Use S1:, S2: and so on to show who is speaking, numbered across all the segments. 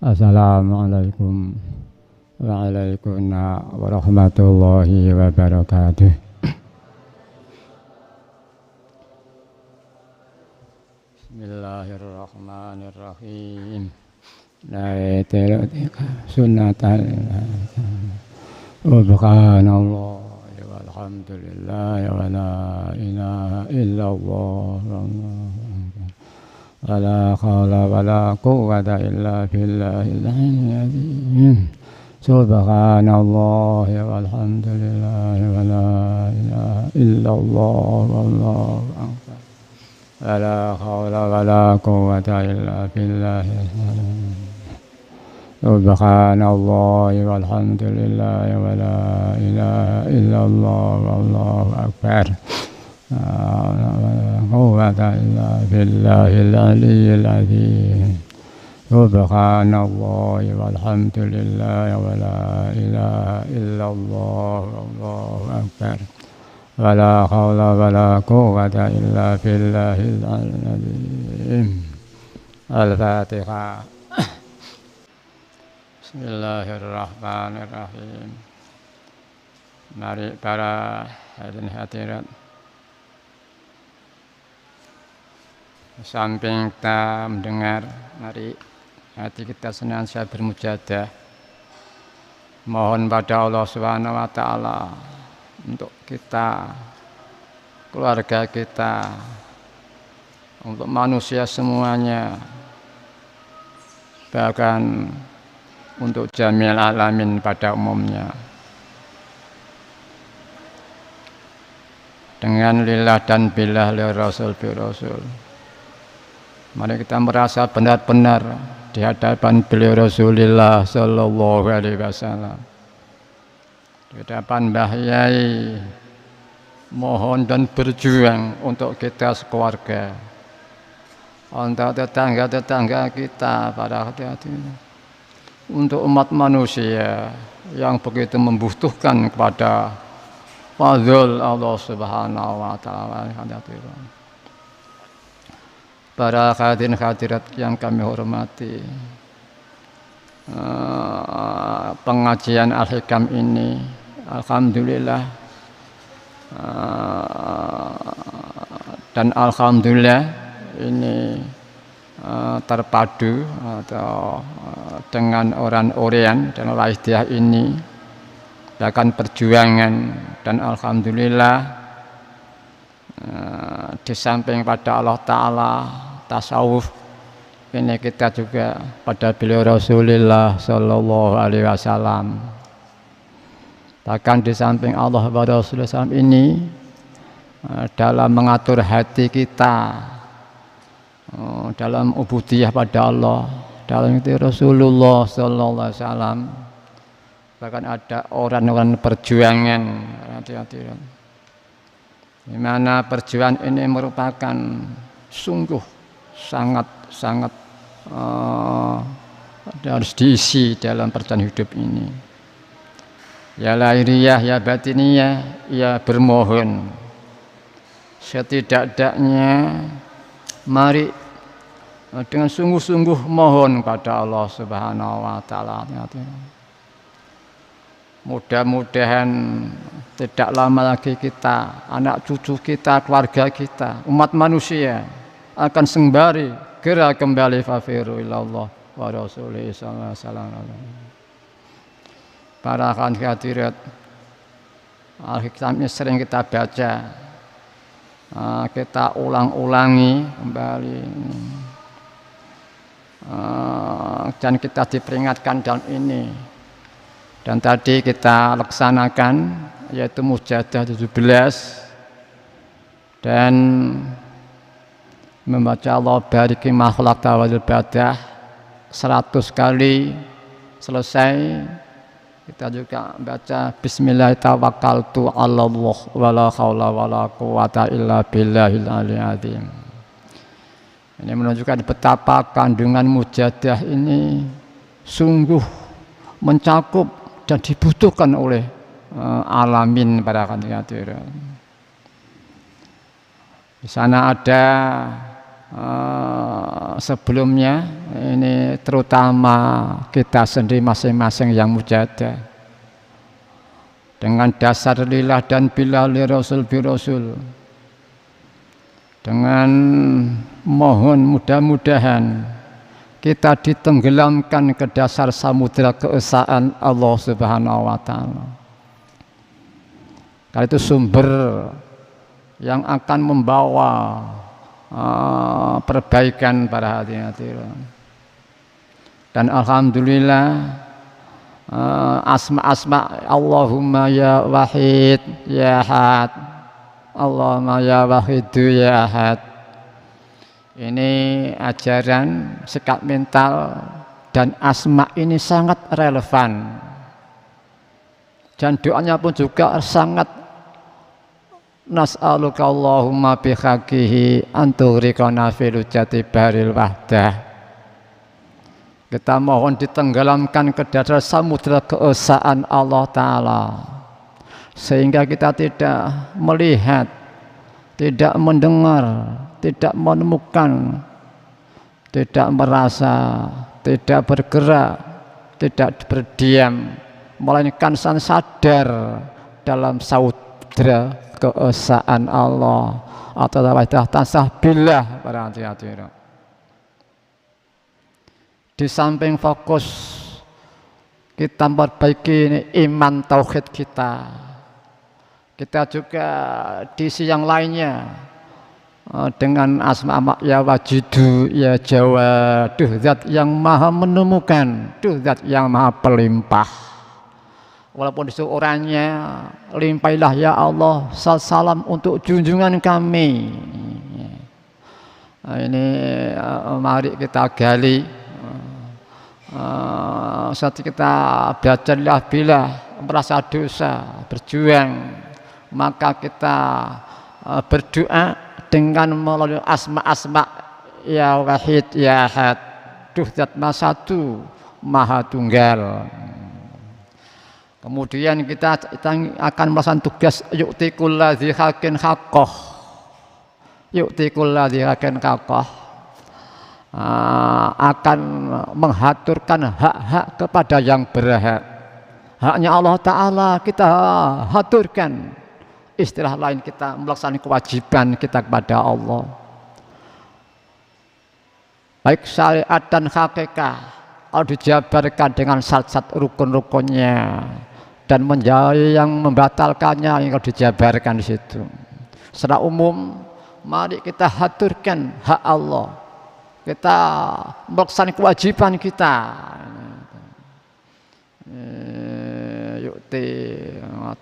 S1: Assalamualaikum warahmatullahi wabarakatuh. Bismillahirrahmanirrahim. La ilaha sunnatal subhanallah walhamdulillah wa la ilaha illallah wa la haula wa la quwwata illa billahil aliyyil azim. Subhanallah walhamdulillah wa la ilaha illallah wallahu akbar. wa la haula wa la quwwata illa billahil aliyyil azim. Subhanallah walhamdulillah wa la ilaha illallah wallahu akbar. La quwwata illa billahil aliyyil azim. Subhanallah walhamdulillah wa la ilaha illallah wallahu akbar. Wa la haula wa la quwwata illa billahil azim. Al-Fatihah. Bismillahirrahmanirrahim. Mari para hadirin hadirat, samping kita mendengar, mari hati kita senantiasa bermujadah, mohon pada Allah Subhanahu wa taala untuk kita, keluarga kita, untuk manusia semuanya, bahkan untuk jamil alamin pada umumnya, dengan lillah dan billah li rasul bi rasul. Mari kita merasa benar-benar di hadapan beliau Rasulullah sallallahu alaihi wasallam, di hadapan Mbah Yai, mohon dan berjuang untuk kita sekeluarga, untuk tetangga-tetangga kita, para hati-hati, untuk umat manusia yang begitu membutuhkan kepada fadzl Allah Subhanahu wa taala. Para hadirin hadirat yang kami hormati, pengajian Al-Hikam ini alhamdulillah dan alhamdulillah ini terpadu atau dengan orang-orang dan laidiah ini, bahkan perjuangan, dan alhamdulillah di samping pada Allah Ta'ala tasawuf ini, kita juga pada beliau Rasulullah Sallallahu Alaihi Wasallam. Bahkan di samping Allah wa Rasulullah SAW ini, dalam mengatur hati kita, dalam ubudiyah pada Allah, dalam itu Rasulullah Sallallahu Alaihi Wasallam, bahkan ada orang-orang perjuangan, hati-hati, di mana perjuangan ini merupakan sungguh sangat harus diisi dalam perjalanan hidup ini. Ya lahiriah, ya batiniyah, ya bermohon. Setidak-tidaknya mari dengan sungguh-sungguh mohon pada Allah Subhanahu wa taala. Mudah-mudahan tidak lama lagi kita, anak cucu kita, keluarga kita, umat manusia akan sembari gerak kembali fafiru ilallah wa rasulih sallallahu alaihi wasallam. Para hadirat, Al-Hikam ini sering kita baca, kita ulang-ulangi kembali, dan kita diperingatkan dalam ini. Dan tadi kita laksanakan, yaitu mujadah 17, dan membaca Allah bariki makhluk tawadil badah 100 kali selesai. Kita juga baca bismillahirrahmanirrahim Allah wala haula wala quwata illa billahil aliyyil azim. Ini menunjukkan betapa kandungan mujadah ini sungguh mencakup dan dibutuhkan oleh alamin para hadirin. Di sana ada sebelumnya, ini terutama kita sendiri masing-masing yang mujahadah dengan dasar lillah dan billah li rasul bi rasul, dengan mohon mudah-mudahan kita ditenggelamkan ke dasar samudera keesaan Allah Subhanahu wa taala. Karena itu sumber yang akan membawa perbaikan pada hati-hati. Dan alhamdulillah asma-asma Allahumma ya wahid ya ahad, Allahumma ya wahidu ya ahad, ini ajaran sikap mental dan asma ini sangat relevan, dan doanya pun juga sangat nas'aluka Allahumma bihaqihi antughriqana fil jati baril wahdah. Kita mohon ditenggelamkan ke dasar samudera keesaan Allah Ta'ala, sehingga kita tidak melihat, tidak mendengar, tidak menemukan, tidak merasa, tidak bergerak, tidak berdiam, melainkan sadar dalam samudera keesaan Allah atau wadah tasah billah para hadirin. Di samping fokus kita memperbaiki iman tauhid kita, kita juga di sisi yang lainnya dengan asma ya wajidu ya jawaduh, zat yang maha menemukan, zat yang maha pelimpah. Walaupun disuruh orangnya limpailah ya Allah salam untuk junjungan kami. Ini mari kita gali, saat kita belajarlah bila merasa dosa, berjuang, maka kita berdoa dengan melalui asma-asma ya wahid ya ahad, zat maha satu maha tunggal. Kemudian kita akan melaksanakan tugas yu'tikul ladzi haqqin haqqah, yu'tikul ladzi haqqin haqqah, akan menghaturkan hak-hak kepada yang berhak. Haknya Allah Ta'ala kita haturkan, istilah lain kita melaksanakan kewajiban kita kepada Allah, baik syariat dan hakikat, harus dijabarkan dengan syarat-syarat rukun-rukunnya, dan menjauhi yang membatalkannya yang harus dijabarkan di situ. Secara umum, mari kita haturkan hak Allah, kita melaksanakan kewajiban kita. Yukti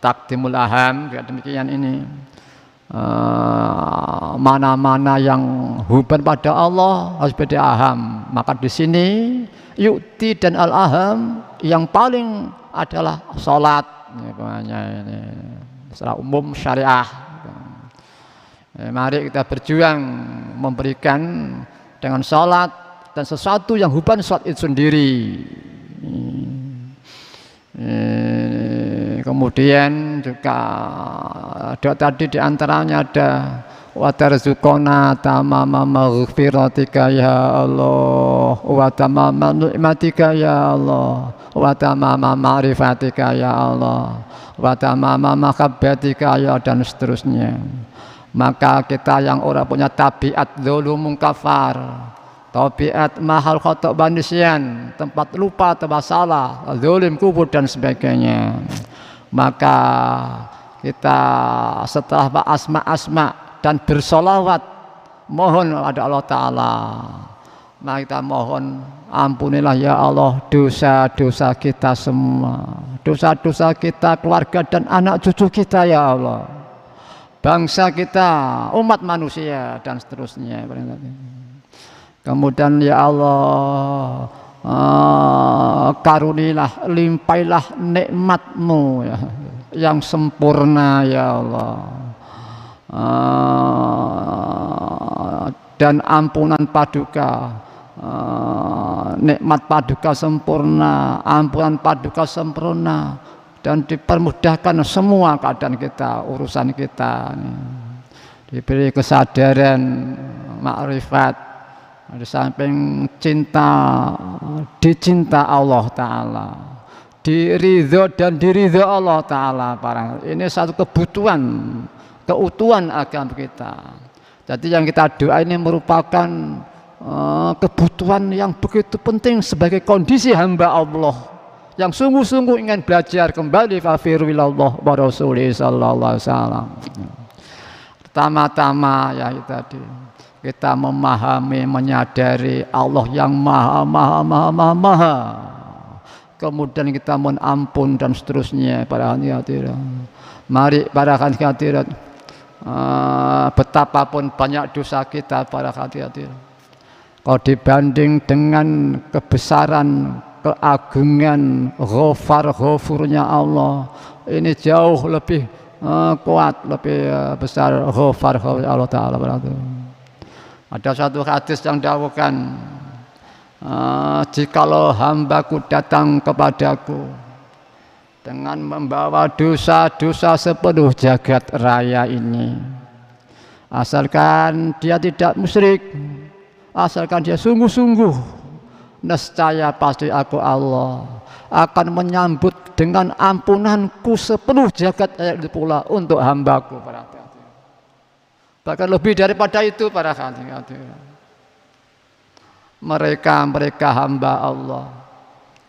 S1: takdimul aham, demikian ini. Mana-mana yang hubungan pada Allah harus beda aham. Maka di sini yukti dan al-aham yang paling adalah sholat, ini secara umum syariah. Mari kita berjuang memberikan dengan sholat dan sesuatu yang hubungan sholat itu sendiri. Kemudian juga doa tadi diantaranya ada wa tarzuqona tamama maghfiratika ya Allah, wa tamama ni'matika ya Allah, wa tamama ma'rifatika ya Allah, wa tamama mahabbatika ya, dan seterusnya. Maka kita yang orang punya tabiat dzulumun kafar, tabiat mahal khata' banisyan, tempat lupa, tempat salah, zalim, kubur dan sebagainya, maka kita setelah asma-asma dan bersolawat mohon ada Allah Ta'ala, maka kita mohon ampunilah ya Allah dosa-dosa kita semua, dosa-dosa kita, keluarga dan anak cucu kita ya Allah, bangsa kita, umat manusia dan seterusnya. Kemudian ya Allah, karunilah, limpailah nikmat-Mu ya, yang sempurna ya Allah, dan ampunan paduka, nikmat paduka sempurna, ampunan paduka sempurna, dan dipermudahkan semua keadaan kita, urusan kita, diberi kesadaran makrifat, di samping cinta, dicinta Allah Ta'ala, diridho dan diridho Allah Ta'ala. Ini satu kebutuhan, keutuhan agama kita. Jadi yang kita doa ini merupakan kebutuhan yang begitu penting sebagai kondisi hamba Allah yang sungguh-sungguh ingin belajar kembali fafiru ilallah wa rasulih sallallahu alaihi wasallam. Pertama-tama ya tadi kita memahami, menyadari Allah yang maha. Kemudian kita mohon ampun dan seterusnya para hadirin. Mari para hadirin, betapapun banyak dosa kita para hadirin, kalau dibanding dengan kebesaran, keagungan, ghafurnya Allah, ini jauh lebih kuat, lebih besar ghafar Allah Ta'ala. Ada satu hadis yang dawuhkan, jikalau hambaku datang kepadaku dengan membawa dosa-dosa sepenuh jagat raya ini, asalkan dia tidak musyrik, asalkan dia sungguh-sungguh, nescaya pasti aku Allah akan menyambut dengan ampunanku sepenuh jagat itu pula untuk hambaku. Bahkan lebih daripada itu para hadirin, mereka hamba Allah,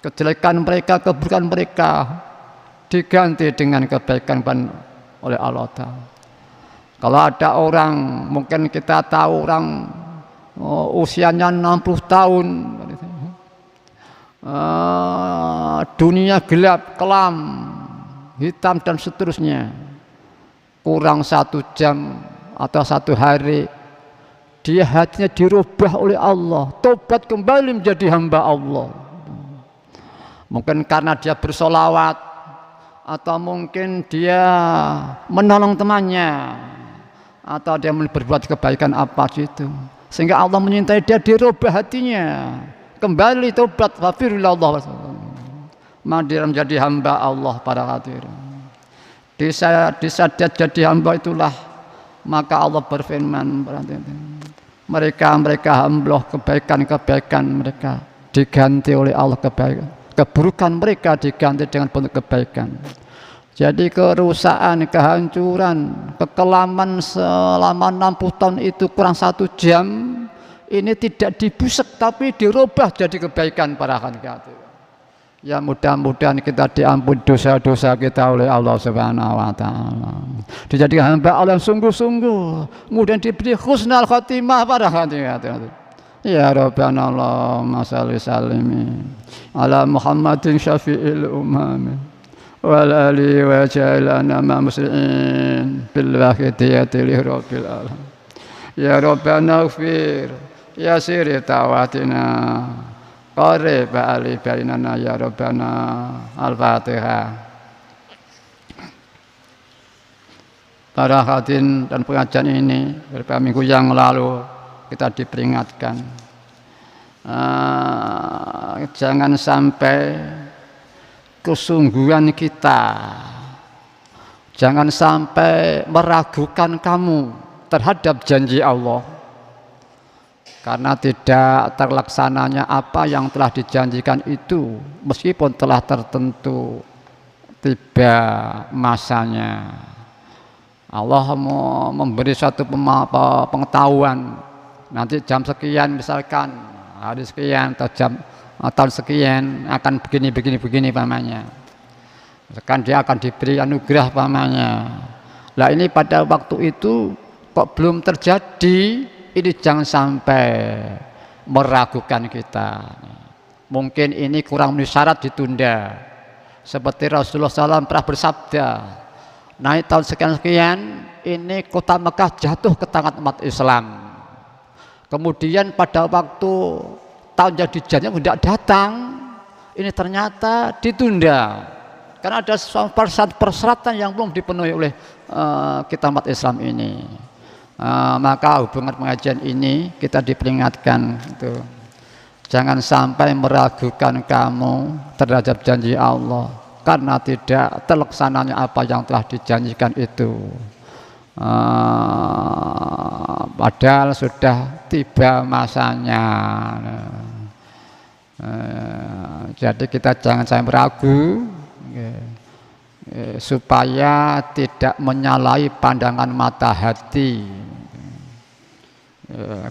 S1: kejelekan mereka, keburukan mereka diganti dengan kebaikan oleh Allah Ta'ala. Kalau ada orang, mungkin kita tahu orang usianya 60 tahun, dunia gelap, kelam, hitam dan seterusnya, kurang 1 jam atau 1 hari dia hatinya dirubah oleh Allah, tobat kembali menjadi hamba Allah. Mungkin karena dia bersolawat, atau mungkin dia menolong temannya, atau dia berbuat kebaikan apa itu, sehingga Allah menyintai dia, dirubah hatinya, kembali tobat wafirullah, dia menjadi hamba Allah para hadirin. Disadat jadi hamba itulah maka Allah berfirman, mereka hamba kebaikan mereka diganti oleh Allah kebaikan, keburukan mereka diganti dengan bentuk kebaikan. Jadi kerusakan, kehancuran, kekelaman selama 60 tahun itu kurang 1 jam, ini tidak dibusek tapi dirubah jadi kebaikan para hadirin. Ya mudah-mudahan kita diampuni dosa-dosa kita oleh Allah Subhanahu wa Ta'ala, dijadikan hamba Allah yang sungguh-sungguh, kemudian diberi husnul khatimah para hadirin. Ya Rabbana Allahumma shalli sallim ala Muhammadin syafi'il umam wal ali wa ja'alana ma muslimin bil wahidiyati li rabbil alamin. Ya Rabbana ighfir ya siri tawatina qarib ali bainana ya Rabbana. Al-Fatihah. Para hadirin dan pengajian ini beberapa minggu yang lalu kita diperingatkan, jangan sampai kesungguhan kita, jangan sampai meragukan kamu terhadap janji Allah, karena tidak terlaksananya apa yang telah dijanjikan itu, meskipun telah tertentu tiba masanya. Allah mau memberi suatu pengetahuan, nanti jam sekian misalkan, hari sekian atau tahun sekian akan begini pamannya. Misalkan dia akan diberi anugerah pamannya. Lah ini pada waktu itu kok belum terjadi, ini jangan sampai meragukan kita. Mungkin ini kurang memenuhi syarat, ditunda. Seperti Rasulullah SAW pernah bersabda, naik tahun sekian-sekian ini kota Mekah jatuh ke tangan umat Islam. Kemudian pada waktu tahun yang dijanjikan tidak datang, ini ternyata ditunda karena ada persyaratan yang belum dipenuhi oleh kita umat Islam ini. Maka hubungan pengajian ini kita diperingatkan itu, jangan sampai meragukan kamu terhadap janji Allah karena tidak terlaksananya apa yang telah dijanjikan itu. Padahal sudah tiba masanya. Jadi kita jangan sampai ragu supaya tidak menyalahi pandangan mata hati.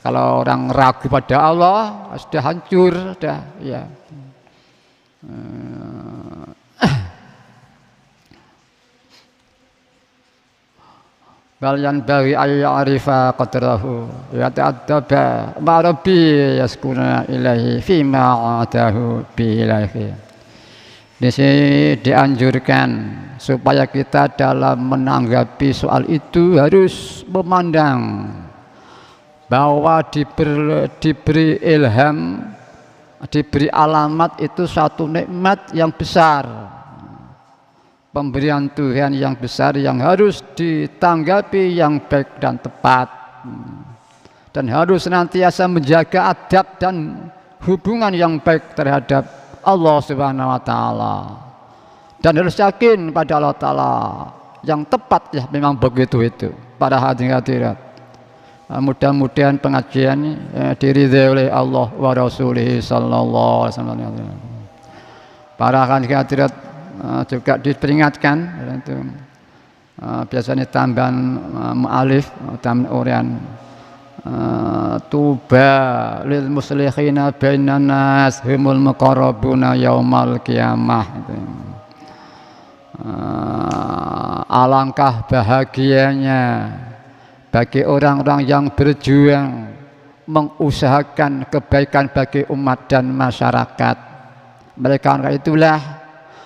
S1: Kalau orang ragu pada Allah sudah hancur, sudah ya. Bal yanbaghi ay ya'rifa qadrahu yata'addaba ma rabbi yaskuna ilaihi fima atahu bi ilaihi. Di sini dianjurkan supaya kita dalam menanggapi soal itu harus memandang bahwa diberi ilham, diberi alamat itu satu nikmat yang besar, pemberian Tuhan yang besar yang harus ditanggapi yang baik dan tepat, dan harus senantiasa menjaga adab dan hubungan yang baik terhadap Allah Subhanahu wa Ta'ala, dan harus yakin pada Allah Ta'ala yang tepat. Ya memang begitu itu para hadirin. Mudah-mudahan pengajian diridhai oleh Allah wa Rasulih sallallahu alaihi wasallam. Para hadirin juga diperingatkan itu biasanya tambahan mu'alif, tambahan urian tuba lil muslihina bainan nas humul muqarrabuna yaumal qiyamah. Alangkah bahagianya bagi orang-orang yang berjuang mengusahakan kebaikan bagi umat dan masyarakat. Mereka itulah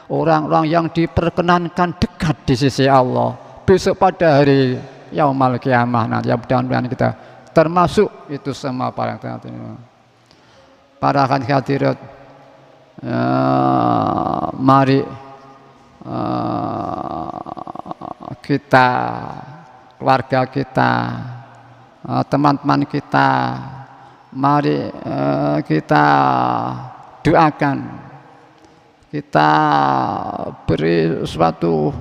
S1: orang-orang yang diperkenankan dekat di sisi Allah besok pada hari yaumal qiyamah nanti. Ya mudah-mudahan kita termasuk itu semua para hadirin. Para hadirat, mari kita, keluarga kita, teman-teman kita, mari kita doakan, kita beri suatu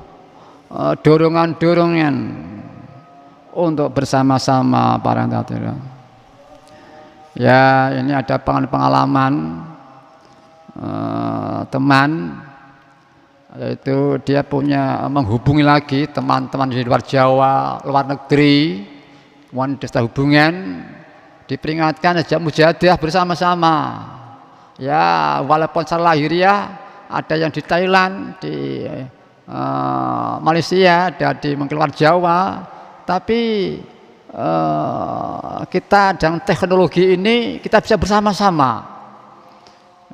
S1: dorongan-dorongan untuk bersama-sama para hadirin. Ya, ini ada pengalaman teman, yaitu dia punya menghubungi lagi teman-teman di luar Jawa, luar negeri, wanita hubungan, diperingatkan ajak mujahadah bersama-sama. Ya, walaupun secara lahiriah ada yang di Thailand, di Malaysia, ada di luar Jawa, tapi kita dengan teknologi ini kita bisa bersama-sama.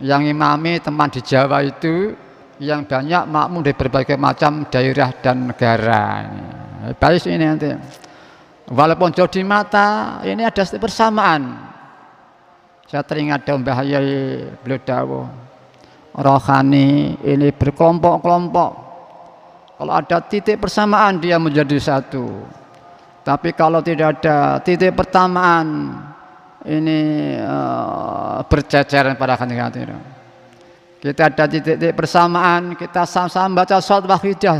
S1: Yang imami teman di Jawa itu yang banyak makmum dari berbagai macam daerah dan negara. Baik ini nanti, walaupun jauh di mata, ini ada persamaan. Saya teringat ada Mbah Yai, beliau dawuh, rohani ini berkelompok-kelompok. Kalau ada titik persamaan dia menjadi satu. Tapi kalau tidak ada titik persamaan, ini berceceran pada hati-hati. Kita ada titik persamaan, kita sama-sama baca sholawat wahidah,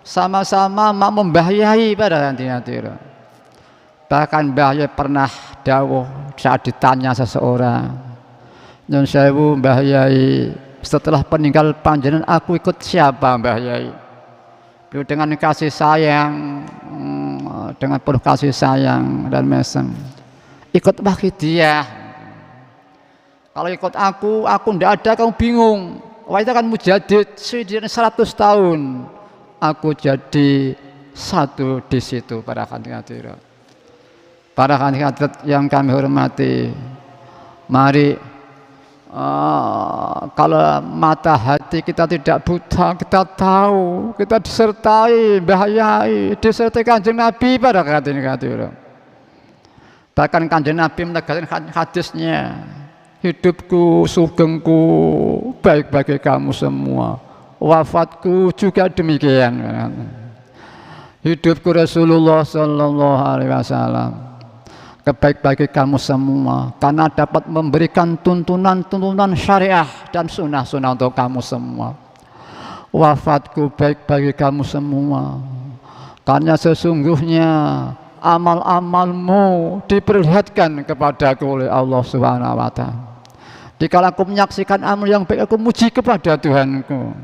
S1: sama-sama Mbah Yai pada hati-hati. Bahkan Mbah Yai pernah dawuh saat ditanya seseorang, nyun sewu Mbah Yai, setelah peninggal panjenengan aku ikut siapa Mbah Yai? Beliau dengan kasih sayang, dengan penuh kasih sayang dan mesem, ikut Wahidiyah. Kalau ikut aku ndak ada, kamu bingung. Wah itu kan mujadid, sudah 100 tahun. Aku jadi satu di situ para hadirat. Para hadirat yang kami hormati, mari kalau mata hati kita tidak buta, kita tahu, kita disertai Mbah Yai, disertai Kanjeng Nabi pada hadirat. Bahkan Kanjeng Nabi menegaskan hadisnya, hidupku, sugengku baik bagi kamu semua, wafatku juga demikian. Hidupku Rasulullah Sallallahu Alaihi Wasallam kebaik bagi kamu semua, karena dapat memberikan tuntunan-tuntunan syariah dan sunnah-sunnah untuk kamu semua. Wafatku baik bagi kamu semua, Karena sesungguhnya amal-amalmu diperlihatkan kepadaku oleh Allah Subhanahu wa Ta'ala. Dikala aku menyaksikan amal yang baik, aku muji kepada Tuhanku.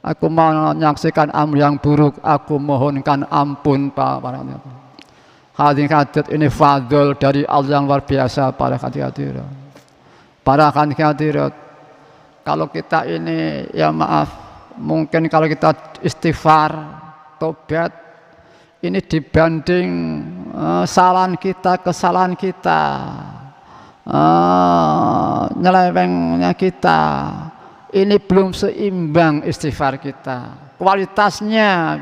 S1: Aku menyaksikan amal yang buruk, aku mohonkan ampun para hadirat. Ini fadl dari Allah yang luar biasa para hadirat. Para hadirat, kalau kita ini ya maaf, mungkin kalau kita istighfar, tobat, ini dibanding kesalahan kita, nyelewengnya kita, ini belum seimbang istighfar kita. Kualitasnya,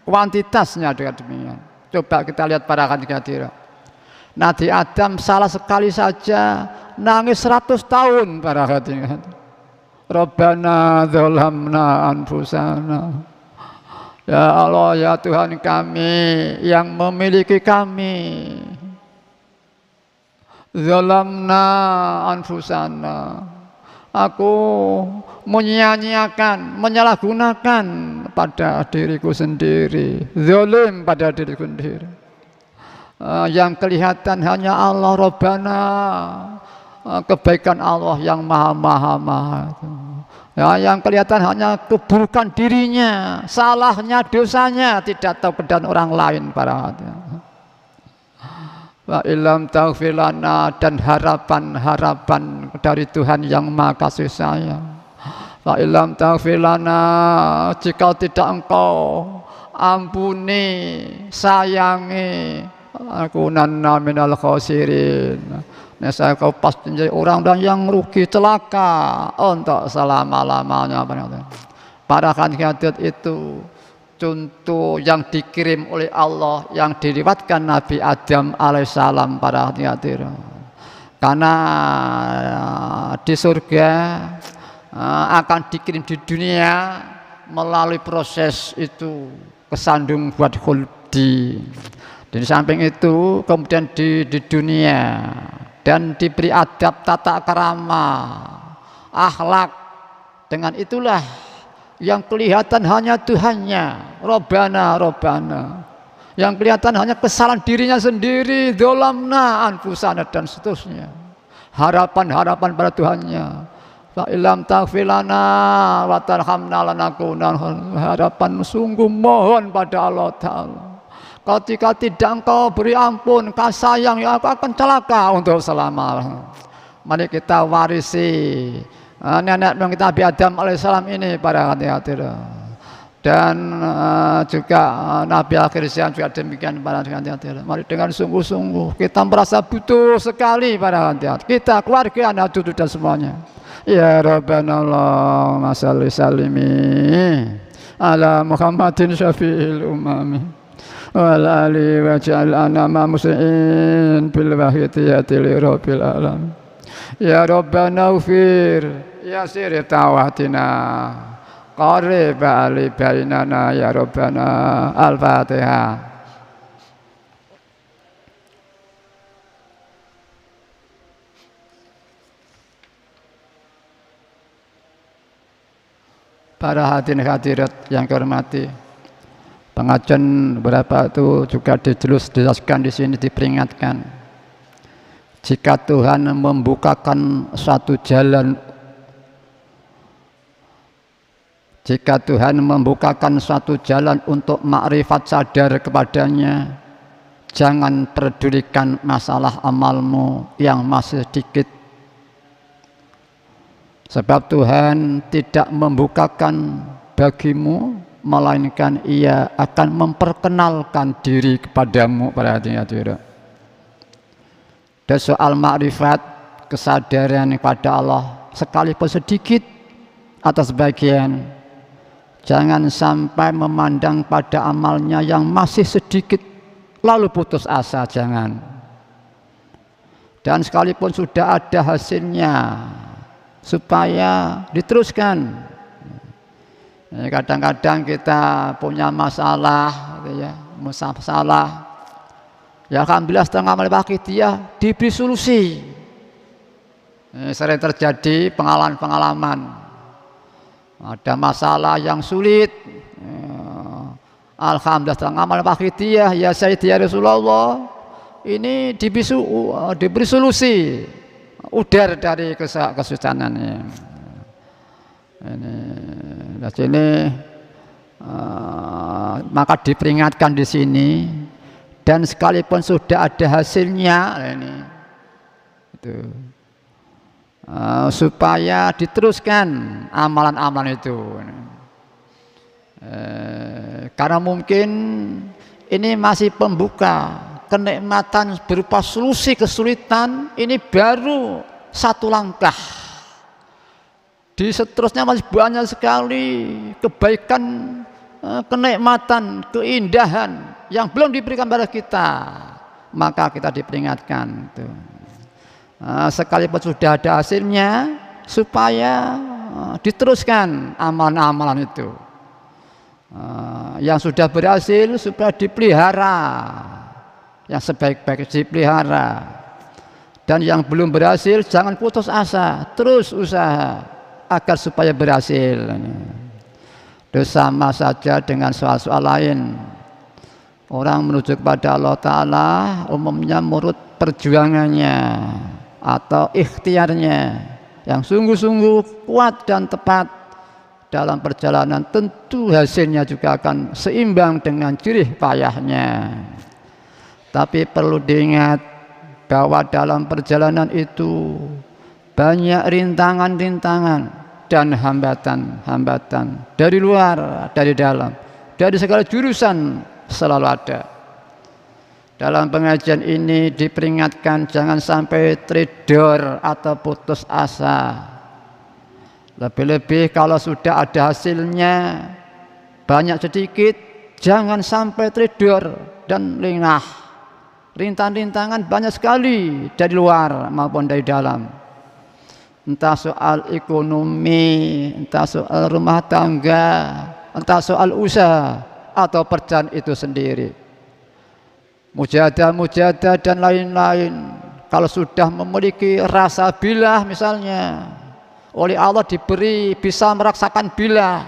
S1: kuantitasnya juga demikian. Coba kita lihat para hadirat. Nabi Adam salah sekali saja nangis 100 tahun para hadirat. Rabbana dzalamna anfusana. Ya Allah, ya Tuhan kami yang memiliki kami. Zalamna anfusana. Aku menyia-nyiakan, menyalahgunakan pada diriku sendiri. Zalim pada diriku sendiri. Yang kelihatan hanya Allah Rabbana. Kebaikan Allah yang maha. Ya, yang kelihatan hanya keburukan dirinya, salahnya, dosanya, tidak tahu keadaan orang lain para hadirin. Wa illam taghfir lana, dan harapan dari Tuhan yang Maha Kasih Sayang. Wa illam taghfir lana, jika tidak engkau ampuni, sayangi, aku nanna minal khosirin. Saya kau pasti menjadi orang dan yang rugi, celaka untuk selama-lamanya. Para hadirat itu contoh yang dikirim oleh Allah, yang diriwayatkan Nabi Adam alaihissalam para hadirat. Karena di surga akan dikirim di dunia melalui proses itu kesandung buat khuldi. Di samping itu kemudian di dunia dan diberi adab tata krama, akhlak. Dengan itulah yang kelihatan hanya Tuhannya, Robbana. Yang kelihatan hanya kesalahan dirinya sendiri, dzalamna anfusana, dan seterusnya. Harapan pada Tuhannya. Fa illam taghfir lana wa tarhamna lanakunanna, harapan sungguh mohon pada Allah Ta'ala. Ketika tidak engkau beri ampun, kasih sayang, ya aku akan celaka untuk selama. Mari kita warisi nenek moyang kita Nabi Adam alaihissalam ini para hadirat. Dan juga Nabi akhir zaman juga demikian para hadirat. Mari dengan sungguh-sungguh, kita merasa butuh sekali para hadirat. Kita, keluarga, anak cucu dan semuanya. Ya Rabbana Allahumma shalli salimi ala Muhammadin syafi'il umami. Wal ali waj'al anama muslimin bil wahidiyati li rabbil alamin. Ya Rabbana ufir ya sir tawatina qarib ali bainana ya Rabbana. Al-Fatihah. Para hadirin hadirat yang kehormati, pengajian beberapa itu juga dijelaskan di sini, diperingatkan. Jika Tuhan membukakan suatu jalan, untuk makrifat sadar kepadanya, jangan pedulikan masalah amalmu yang masih sedikit. Sebab Tuhan tidak membukakan bagimu, melainkan Ia akan memperkenalkan diri kepadamu para hadirin. Dan soal makrifat, kesadaran kepada Allah, sekalipun sedikit atau sebagian, jangan sampai memandang pada amalnya yang masih sedikit lalu putus asa, jangan. Dan sekalipun sudah ada hasilnya, supaya diteruskan. Kadang-kadang kita punya masalah, gitu ya, ya alhamdulillah setengah amal dia diberi solusi. Sering terjadi pengalaman-pengalaman. Ada masalah yang sulit, Alhamdulillah dalam amal wakhidiyah ya Sayyidi ya Rasulullah ini diberi solusi udar dari kesusanannya. Ini maka diperingatkan di sini dan sekalipun sudah ada hasilnya ini itu supaya diteruskan amalan-amalan itu karena mungkin ini masih pembuka kenikmatan berupa solusi kesulitan, ini baru satu langkah. Di seterusnya masih banyak sekali kebaikan, kenikmatan, keindahan yang belum diberikan pada kita, maka kita diperingatkan itu. Sekalipun sudah ada hasilnya, supaya diteruskan amalan-amalan itu. Yang sudah berhasil supaya dipelihara, yang sebaik-baik dipelihara, dan yang belum berhasil jangan putus asa, terus usaha agar supaya berhasil. Terus sama saja dengan soal-soal lain. Orang menuju kepada Allah Ta'ala umumnya menurut perjuangannya atau ikhtiarnya yang sungguh-sungguh kuat dan tepat dalam perjalanan, tentu hasilnya juga akan seimbang dengan jerih payahnya. Tapi perlu diingat bahwa dalam perjalanan itu banyak rintangan-rintangan dan hambatan-hambatan dari luar, dari dalam, dari segala jurusan selalu ada. Dalam pengajian ini diperingatkan jangan sampai trader atau putus asa. Lebih-lebih kalau sudah ada hasilnya banyak sedikit, jangan sampai trader dan lengah. Rintangan-rintangan banyak sekali dari luar maupun dari dalam. Entah soal ekonomi, entah soal rumah tangga, entah soal usaha atau perjalanan itu sendiri. Mujahadah dan lain-lain. Kalau sudah memiliki rasa bilah misalnya, oleh Allah diberi bisa merasakan bilah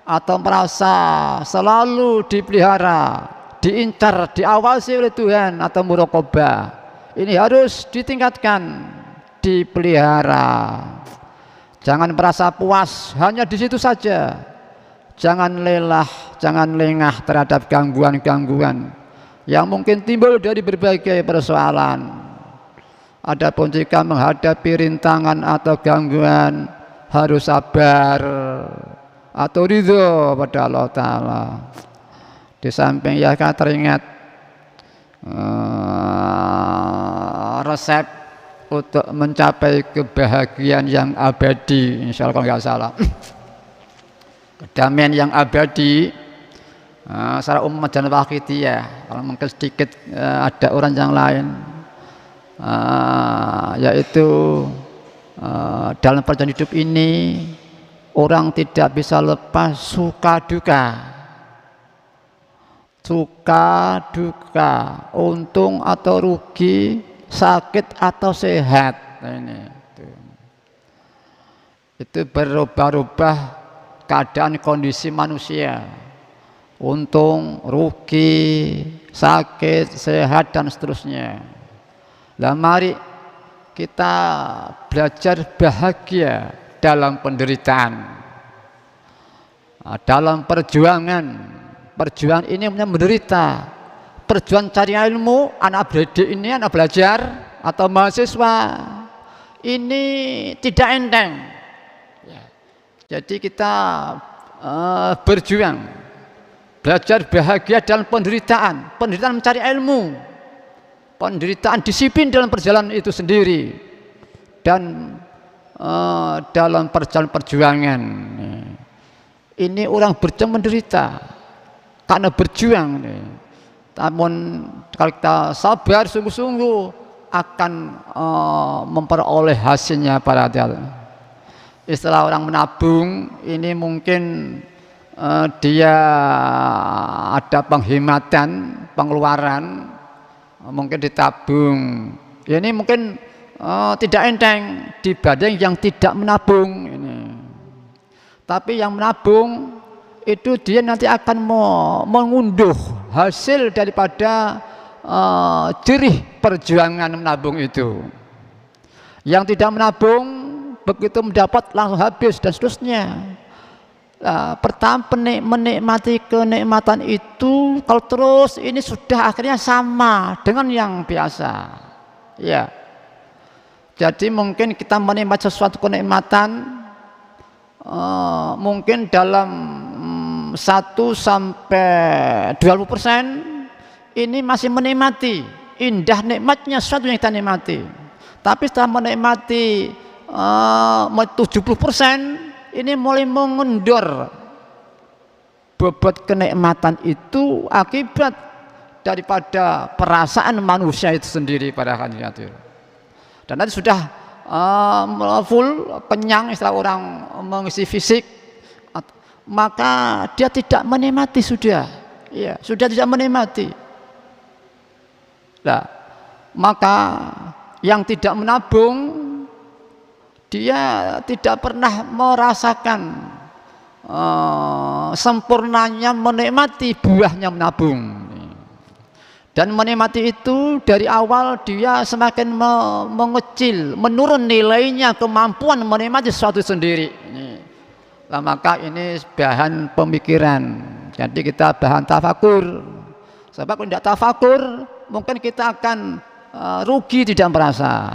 S1: atau merasa selalu dipelihara, diincar, diawasi oleh Tuhan atau muraqabah, ini harus ditingkatkan, dipelihara. Jangan merasa puas hanya di situ saja. Jangan lelah, jangan lengah terhadap gangguan-gangguan yang mungkin timbul dari berbagai persoalan. Adapun jika menghadapi rintangan atau gangguan, harus sabar atau ridho pada Allah Ta'ala. Di samping ya kan teringat resep untuk mencapai kebahagiaan yang abadi, insya Allah kalau nggak salah, kedamaian yang abadi secara umum dan wakhidiyah. Kalau mungkin sedikit ada orang yang lain, yaitu dalam perjalanan hidup ini orang tidak bisa lepas suka duka, untung atau rugi, sakit atau sehat. Itu berubah-ubah keadaan kondisi manusia, untung, rugi, sakit, sehat dan seterusnya. Lah mari kita belajar bahagia dalam penderitaan, dalam perjuangan. Perjuangan ini menderita, perjuangan cari ilmu, anak belajar ini, anak belajar atau mahasiswa ini tidak enteng. Jadi kita berjuang, belajar bahagia dalam penderitaan, penderitaan mencari ilmu, penderitaan disiplin dalam perjalanan itu sendiri, dan dalam perjalanan perjuangan ini orang berjuang menderita karena berjuang. Namun kalau kita sabar sungguh-sungguh akan memperoleh hasilnya para hadirin. Istilah orang menabung ini mungkin dia ada penghematan, pengeluaran, mungkin ditabung. Ya ini mungkin tidak enteng dibanding yang tidak menabung ini. Tapi yang menabung itu dia nanti akan mengunduh hasil daripada jerih perjuangan menabung itu. Yang tidak menabung begitu mendapat langsung habis dan seterusnya. Pertama menikmati kenikmatan itu kalau terus ini sudah akhirnya sama dengan yang biasa. Ya. Jadi mungkin kita menikmati sesuatu kenikmatan mungkin dalam 1-20% ini masih menikmati indah nikmatnya sesuatu yang kita nikmati. Tapi setelah menikmati 70% ini mulai mengendor bobot kenikmatan itu akibat daripada perasaan manusia itu sendiri pada hadirin. Dan nanti sudah full kenyang, istilah orang mengisi fisik, maka dia tidak menikmati sudah, ya sudah tidak menikmati. Nah, maka yang tidak menabung dia tidak pernah merasakan sempurnanya menikmati buahnya menabung. Dan menikmati itu dari awal dia semakin mengecil, menurun nilainya, kemampuan menikmati sesuatu sendiri. Nah, maka ini bahan pemikiran. Jadi kita bahan tafakur. Sebab kalau tidak tafakur, mungkin kita akan rugi tidak merasa.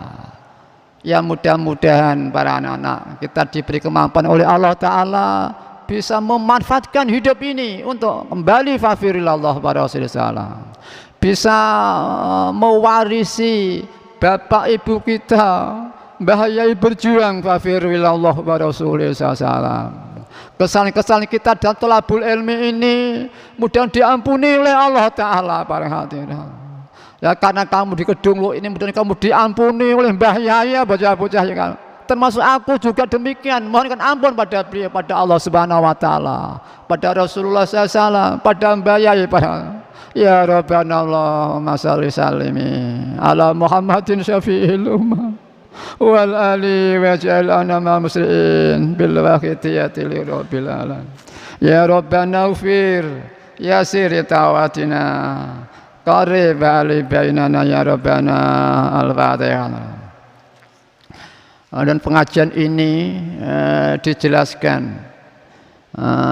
S1: Ya mudah-mudahan para anak-anak kita diberi kemampuan oleh Allah Ta'ala bisa memanfaatkan hidup ini untuk kembali fafirillah pada Rasulullah, bisa mewarisi bapak ibu kita bahayai berjuang fafirillah pada Rasulullah. Kesalahan-kesalahan kita dalam thalabul ilmi ini mudah diampuni oleh Allah Ta'ala para hadirin. Ya karena kamu di Kedung ini mudah kamu diampuni oleh Mbah Yaya bocah-bocah ya kan. Termasuk aku juga demikian, mohonkan ampun pada beliau, pada Allah Subhanahu wa taala, pada Rasulullah SAW, pada Mbah Yaya pada ya Rabbana Allahumma shalli salimi ala Muhammadin syafi'il ummah wal ali waj'alna ma muslimin bil waqtiyati li rabbil alamin. Ya Rabbana ufir ya siri tawatina qarib ali bainana ya Rabbana al-Fatihah. Dan pengajian ini dijelaskan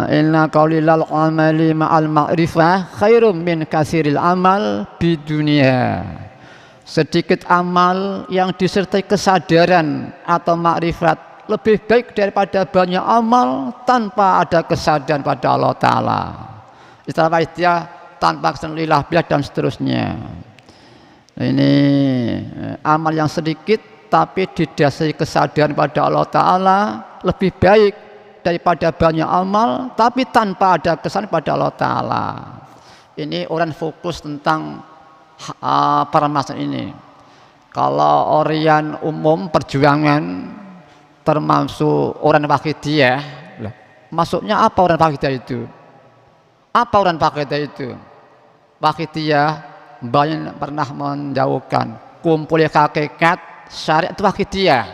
S1: inna qaulil amali ma'al ma'rifah khairum min katsiril amal bidunya. Sedikit amal yang disertai kesadaran atau makrifat lebih baik daripada banyak amal tanpa ada kesadaran pada Allah Ta'ala. Istilah dia tanpa kesenlilah bilah dan seterusnya. Ini amal yang sedikit tapi didasari kesadaran pada Allah Ta'ala lebih baik daripada banyak amal tapi tanpa ada kesan pada Allah Ta'ala. Ini orang fokus tentang permasalahan ini. Kalau orang umum perjuangan termasuk orang Wahidiyah, maksudnya apa orang Wahidiyah itu? Apa orang Wahidiyah itu? Wahidiyah banyak pernah menjauhkan kumpulnya hakikat syariat itu Wahidiyah.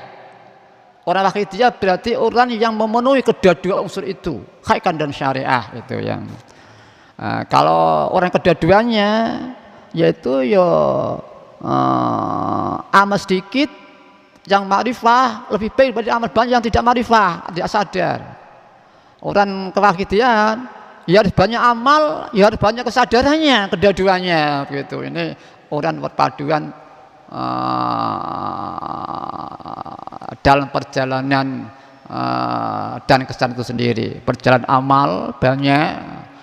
S1: Orang Wahidiyah berarti orang yang memenuhi kedua-dua unsur itu, hakikat dan syariah itu yang. Kalau orang kedua-duanya yaitu amal sedikit yang makrifah lebih baik daripada amal banyak yang tidak makrifah, tidak sadar. Orang kewahidian ya harus banyak amal, ya harus banyak kesadarannya, kedua-duanya begitu. Ini orang perpaduan dalam perjalanan dan kesadaran itu sendiri. Perjalanan amal banyak,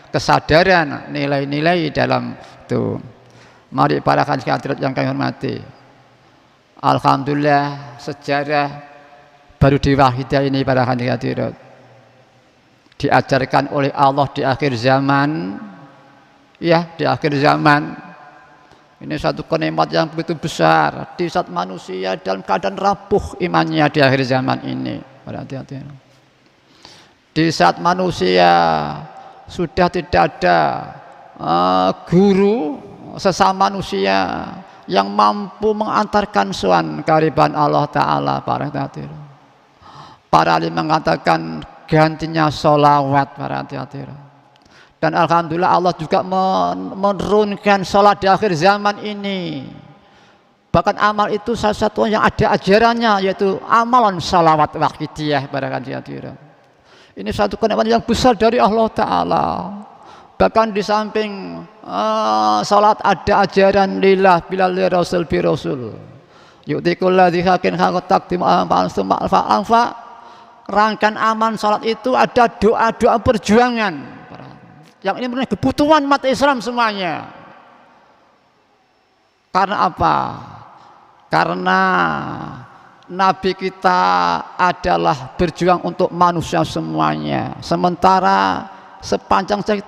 S1: kesadaran nilai-nilai dalam itu. Mari para hadirat yang kami hormati, alhamdulillah sejarah baru di Wahidiyah ini para hadirat diajarkan oleh Allah di akhir zaman, ya di akhir zaman. Ini satu kenikmatan yang begitu besar di saat manusia dalam keadaan rapuh imannya di akhir zaman ini. Hati-hati. Di saat manusia sudah tidak ada guru sesama manusia yang mampu mengantarkan sowan kehadiran Allah Ta'ala. Para alim mengatakan gantinya sholawat para hati-hati. Dan alhamdulillah Allah juga menurunkan sholat di akhir zaman ini. Bahkan amal itu salah satu yang ada ajarannya, yaitu amalan salawat waqidiyah barangkali hadirin. Ini satu kenikmatan yang besar dari Allah Ta'ala. Bahkan di samping salat ada ajaran lillah bilal rasul bi rasul. Yu'tikul ladzi hakin hakut taqdim alfa. Rangkaian aman salat itu ada doa-doa perjuangan. Yang ini merupakan kebutuhan umat Islam semuanya. Karena apa? Karena Nabi kita adalah berjuang untuk manusia semuanya. Sementara sepanjang sejarah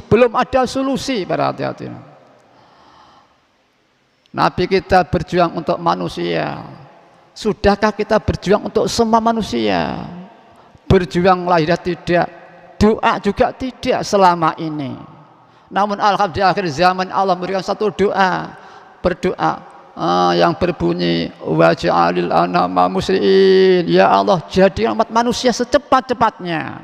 S1: belum ada solusi para hati-hati. Nabi kita berjuang untuk manusia. Sudahkah kita berjuang untuk semua manusia? Berjuang lahir tidak, doa juga tidak selama ini. Namun alhamdulillah di akhir zaman Allah memberikan satu doa, berdoa yang berbunyi waj'alil anama muslimin, ya Allah jadikan umat manusia secepat-cepatnya.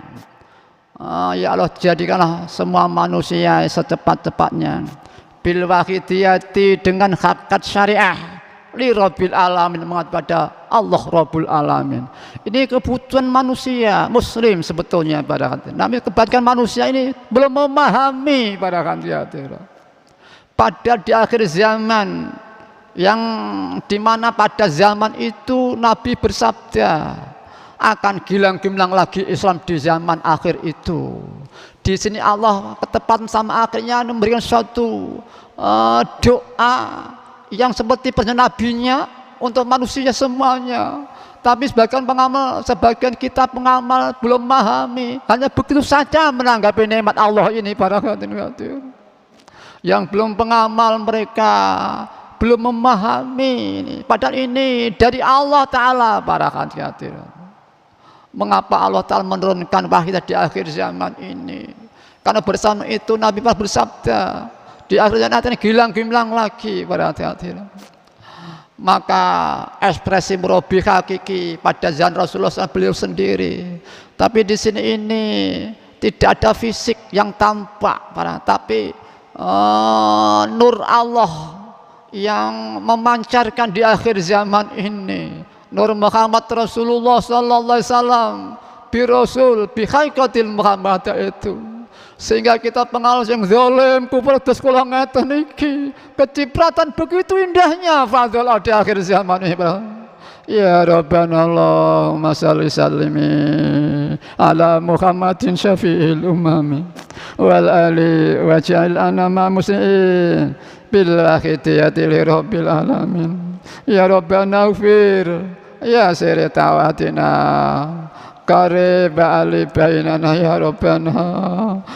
S1: Ya Allah jadikanlah semua manusia secepat-cepatnya bil wahidiyati, dengan hakikat syariah li rabbil alamin, mengat pada Allah Rabbul Alamin. Ini kebutuhan manusia muslim sebetulnya pada hati. Namun kebanyakan manusia ini belum memahami pada hati. Padahal di akhir zaman, yang dimana pada zaman itu Nabi bersabda akan gilang-gemilang lagi Islam di zaman akhir itu. Di sini Allah ketepatan sama akhirnya memberikan suatu doa yang seperti pesan nabinya untuk manusia semuanya. Tapi sebagian kita pengamal belum memahami, hanya begitu saja menanggapi nikmat Allah ini para hadirin. Yang belum pengamal mereka belum memahami ini. Padahal ini dari Allah Ta'ala para hadirin. Mengapa Allah Ta'ala menurunkan wahyu di akhir zaman ini? Karena bersama itu Nabi bersabda di akhir zaman ini gilang-gemilang lagi para hadirin. Maka ekspresi murabi hakiki pada zaman Rasulullah SAW beliau sendiri. Tapi di sini ini tidak ada fisik yang tampak, tapi nur Allah yang memancarkan di akhir zaman ini, nur Muhammad Rasulullah sallallahu alaihi wasallam bi rasul bi haqiqatil Muhammad itu, sehingga kita pengalas yang zalim kufur terus kula ngeten iki kecipratan begitu indahnya fadl di akhir zaman ini. Ya Rabbana Allahumma salli sallimi ala Muhammadin syafi'il umami wal ali waj'al anama muslimin bil akhidiyati li rabbil alamin. Ya Rabbana ufir ya siri tawatina qarib ali bainana ya Rabbana.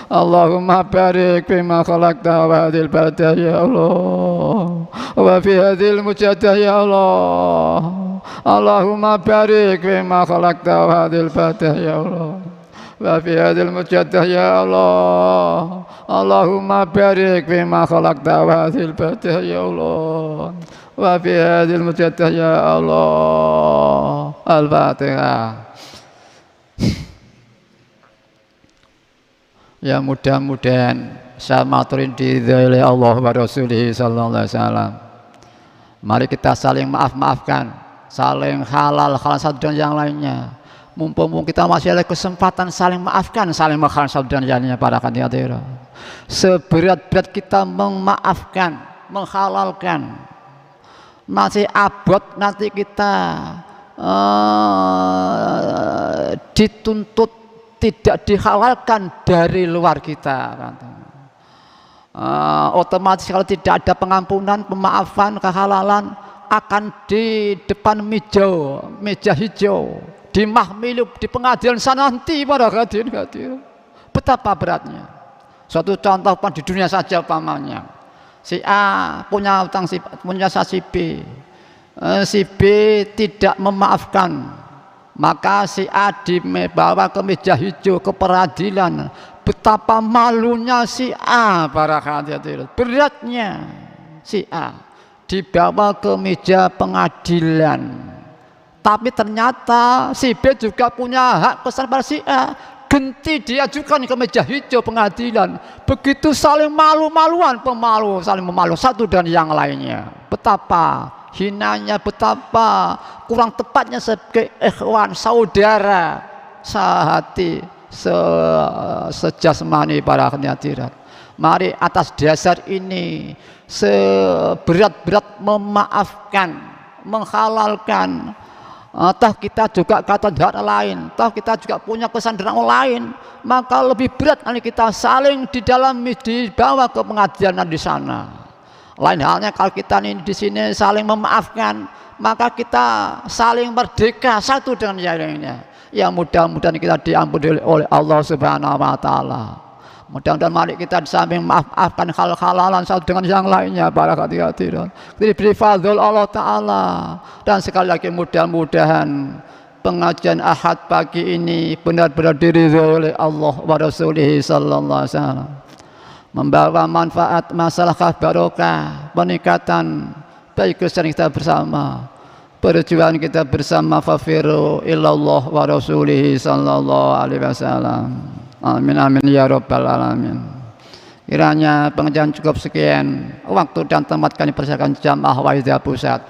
S1: Allahumma barik bima khalaqta wa hadil badah ya Allah wa fi hadil mujadah ya Allah. Allahumma barik bima khalaqta wa hadil badah ya Allah wa fi hadil mujadah ya Allah. Allahumma barik bima khalaqta wa hadil badah ya Allah wa fi hadil mujadah ya Allah. Al-Fatihah. Ya mudah-mudahan sama diridhai oleh Allah wa Rasulih sallallahu alaihi wasallam. Mari kita saling maaf-maafkan, saling halal satu dan yang lainnya. Mumpung kita masih ada kesempatan saling maafkan, saling menghalal satu dan yang lainnya para hadirin. Seberat-berat kita memaafkan, menghalalkan, masih abot nanti kita dituntut tidak dihalalkan dari luar kita. Otomatis kalau tidak ada pengampunan, pemaafan, kehalalan, akan di depan meja hijau, di mahmil, di pengadilan sana nanti para hadirin. Betapa beratnya. Suatu contoh di dunia saja umpamanya, si A punya utang punya si B, si B tidak memaafkan, maka si A dibawa ke meja hijau, ke peradilan. Betapa malunya si A para hadirin, beratnya si A dibawa ke meja pengadilan. Tapi ternyata si B juga punya hak kesan pada si A, genti diajukan ke meja hijau pengadilan. Begitu saling malu-maluan, pemalu saling memalu satu dan yang lainnya. Betapa hinanya, betapa kurang tepatnya sebagai ikhwan, saudara, sehati, sejasmani para hadirat. Mari atas dasar ini seberat-berat memaafkan, menghalalkan. Toh kita juga kata tidak lain, toh kita juga punya kesadaran lain, maka lebih berat nanti kita saling di dalam dibawa ke pengadilan di sana. Lain halnya kalau kita ini di sini saling memaafkan, maka kita saling merdeka satu dengan yang lainnya. Ya mudah-mudahan kita diampuni oleh Allah Subhanahu wa taala. Mudah-mudahan mari kita di samping maafkan hal-halalan satu dengan yang lainnya para hadirin. Diberi fadl Allah Ta'ala. Dan sekali lagi mudah-mudahan pengajian Ahad pagi ini benar-benar diridhoi oleh Allah wa Rasulih sallallahu alaihi wasallam. Membawa manfaat, masalah barokah, peningkatan baik kesehatan kita bersama. Perjuangan kita bersama fafiru illallah wa Rasulih sallallahu alaihi wasallam. Amin amin ya rabbal alamin. Kiranya pengajian cukup sekian waktu dan tempat kami persilakan jamaah Wahidiyah Pusat.